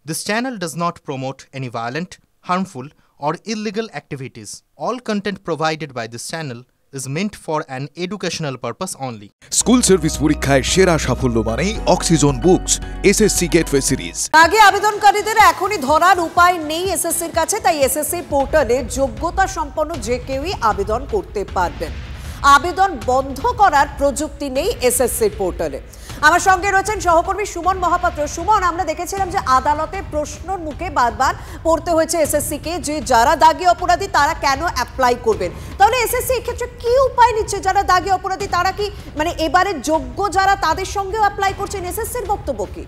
This channel does not promote any violent, harmful, or illegal activities. All content provided by this channel is meant for an educational purpose only. School service পরীক্ষায় সেরা সাফল্য মানেই oxygen books SSC gateway series. আগে আবেদনকারীদের এখনই ধরার উপায় নেই এসএসসির কাছে, তাই এসএসসি পোর্টালে যোগ্যতা সম্পন্ন যে কেউই আবেদন করতে পারবেন। আবেদন বন্ধ করার প্রযুক্তি নেই এসএসসির পোর্টালে। আমার সঙ্গে রয়েছেন সহকর্মী সুমন মহাপাত্র। সুমন, আমরা দেখেছিলাম যে আদালতে প্রশ্নর মুখে বারবার পড়তে হয়েছে এসএসসিকে যে যারা দাগী অপরাধী তারা কেন অ্যাপ্লাই করবেন। তাহলে এসএসসি এক্ষেত্রে কি উপায় নিচ্ছে? যারা দাগী অপরাধী তারা কি মানে এবারে যোগ্য যারা তাদের সঙ্গেও অ্যাপ্লাই করছেন? এসএসসির বক্তব্য কি?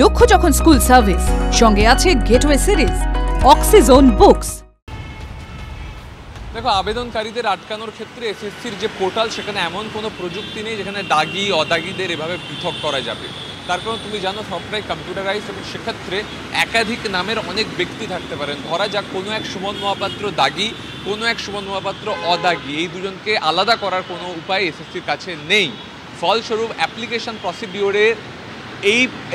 লক্ষ্য যখন স্কুল সার্ভিস, সঙ্গে আছে গেটওয়ে সিরিজ, অক্সিজন বুকস। দেখো, আবেদনকারীদের আটকানোর ক্ষেত্রে এসএসসির যে পোর্টাল সেখানে এমন কোনো প্রযুক্তি নেই যেখানে দাগি অদাগীদের এভাবে পৃথক করা যাবে। তার কারণ তুমি জানো সবটাই কম্পিউটারাইজ এবং সেক্ষেত্রে একাধিক নামের অনেক ব্যক্তি থাকতে পারেন। ধরা যাক কোনো এক সুমন মহাপাত্র দাগি, কোনো এক সুমন মহাপাত্র অদাগী, এই দুজনকে আলাদা করার কোনো উপায় এসএসসির কাছে নেই। ফলস্বরূপ অ্যাপ্লিকেশন প্রসিডিওরের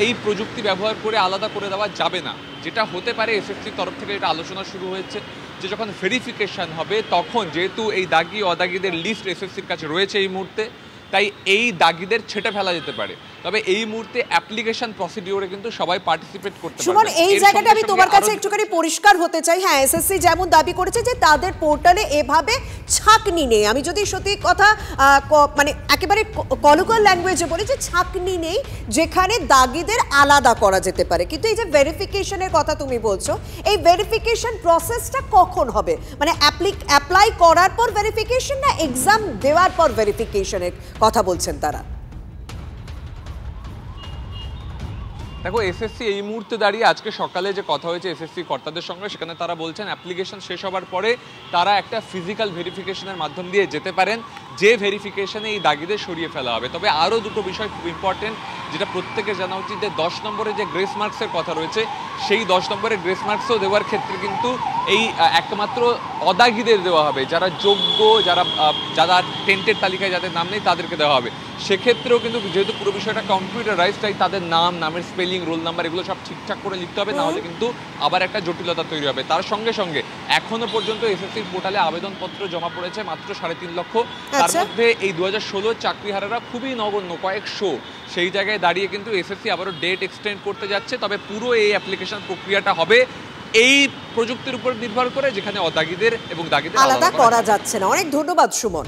এই প্রযুক্তি ব্যবহার করে আলাদা করে দেওয়া যাবে না। যেটা হতে পারে এসএসসির তরফ থেকে এটা আলোচনা শুরু হয়েছে যে যখন ভেরিফিকেশন হবে তখন যেহেতু এই দাগি অদাগীদের লিস্ট এসএসসির কাছে রয়েছে এই মুহূর্তে, তাই এই দাগীদের ছেটে ফেলা যেতে পারে। তবে এই মুহূর্তে অ্যাপ্লিকেশন প্রসিডিওরে কিন্তু সবাই পার্টিসিপেট করতে পারবে। সুমন, এই জায়গাটা আমি তোমার কাছে একটুখানি পরিষ্কার হতে চাই। হ্যাঁ, এসএসসি যেমন দাবি করেছে যে তাদের পোর্টালে এভাবে ছাঁকনি নেই। আমি যদি সত্যি কথা মানে একেবারে কলোকাল ল্যাঙ্গুয়েজে বলি যে ছাঁকনি নেই যেখানে দাগীদের আলাদা করা যেতে পারে, কিন্তু এই যে ভেরিফিকেশনের কথা তুমি বলছো, এই ভেরিফিকেশন প্রসেসটা কখন হবে? মানে অ্যাপ্লাই করার পর ভেরিফিকেশন না এক্সাম দেওয়ার পর ভেরিফিকেশনের কথা বলছেন তারা? দেখো, এসএসসি এই মুহূর্তে দাঁড়িয়ে আজকে সকালে যে কথা হয়েছে এসএসসি কর্তাদের সঙ্গে, সেখানে তারা বলছেন অ্যাপ্লিকেশন শেষ হওয়ার পরে তারা একটা ফিজিক্যাল ভেরিফিকেশনের মাধ্যম দিয়ে যেতে পারেন, যে ভেরিফিকেশনে এই দাগীদের সরিয়ে ফেলা হবে। তবে আরও দুটো বিষয় খুব ইম্পর্টেন্ট যেটা প্রত্যেকের জানা উচিত, যে 10 নম্বরে যে গ্রেস মার্কসের কথা রয়েছে সেই 10 নম্বরের গ্রেস মার্কসও দেওয়ার ক্ষেত্রে কিন্তু এই একমাত্র অদাগীদের দেওয়া হবে, যারা যোগ্য, যারা টেন্টের তালিকায় যাদের নাম নেই তাদেরকে দেওয়া হবে। সেক্ষেত্রেও কিন্তু যেহেতু পুরো বিষয়টা কম্পিউটারাইজড, তাই তাদের নামের স্পেলিং, রোল নাম্বার এগুলো সব ঠিকঠাক করে লিখতে হবে, নাহলে কিন্তু আবার একটা জটিলতা তৈরি হবে। তার সঙ্গে সঙ্গে এখনো পর্যন্ত এসএসসির পোর্টালে আবেদনপত্র জমা পড়েছে মাত্র 3.5 লক্ষ। তার মধ্যে এই 2016 চাকরিহারারা খুবই নগণ্য, কয়েকশো। সেই জায়গায় দাঁড়িয়ে কিন্তু এসএসসি আবারও ডেট এক্সটেন্ড করতে যাচ্ছে। তবে পুরো এই অ্যাপ্লিকেশন প্রক্রিয়াটা হবে এই প্রযুক্তির উপর নির্ভর করে, যেখানে অদাগীদের এবং দাগীদের আলাদা করা যাচ্ছে না। অনেক ধন্যবাদ সুমন।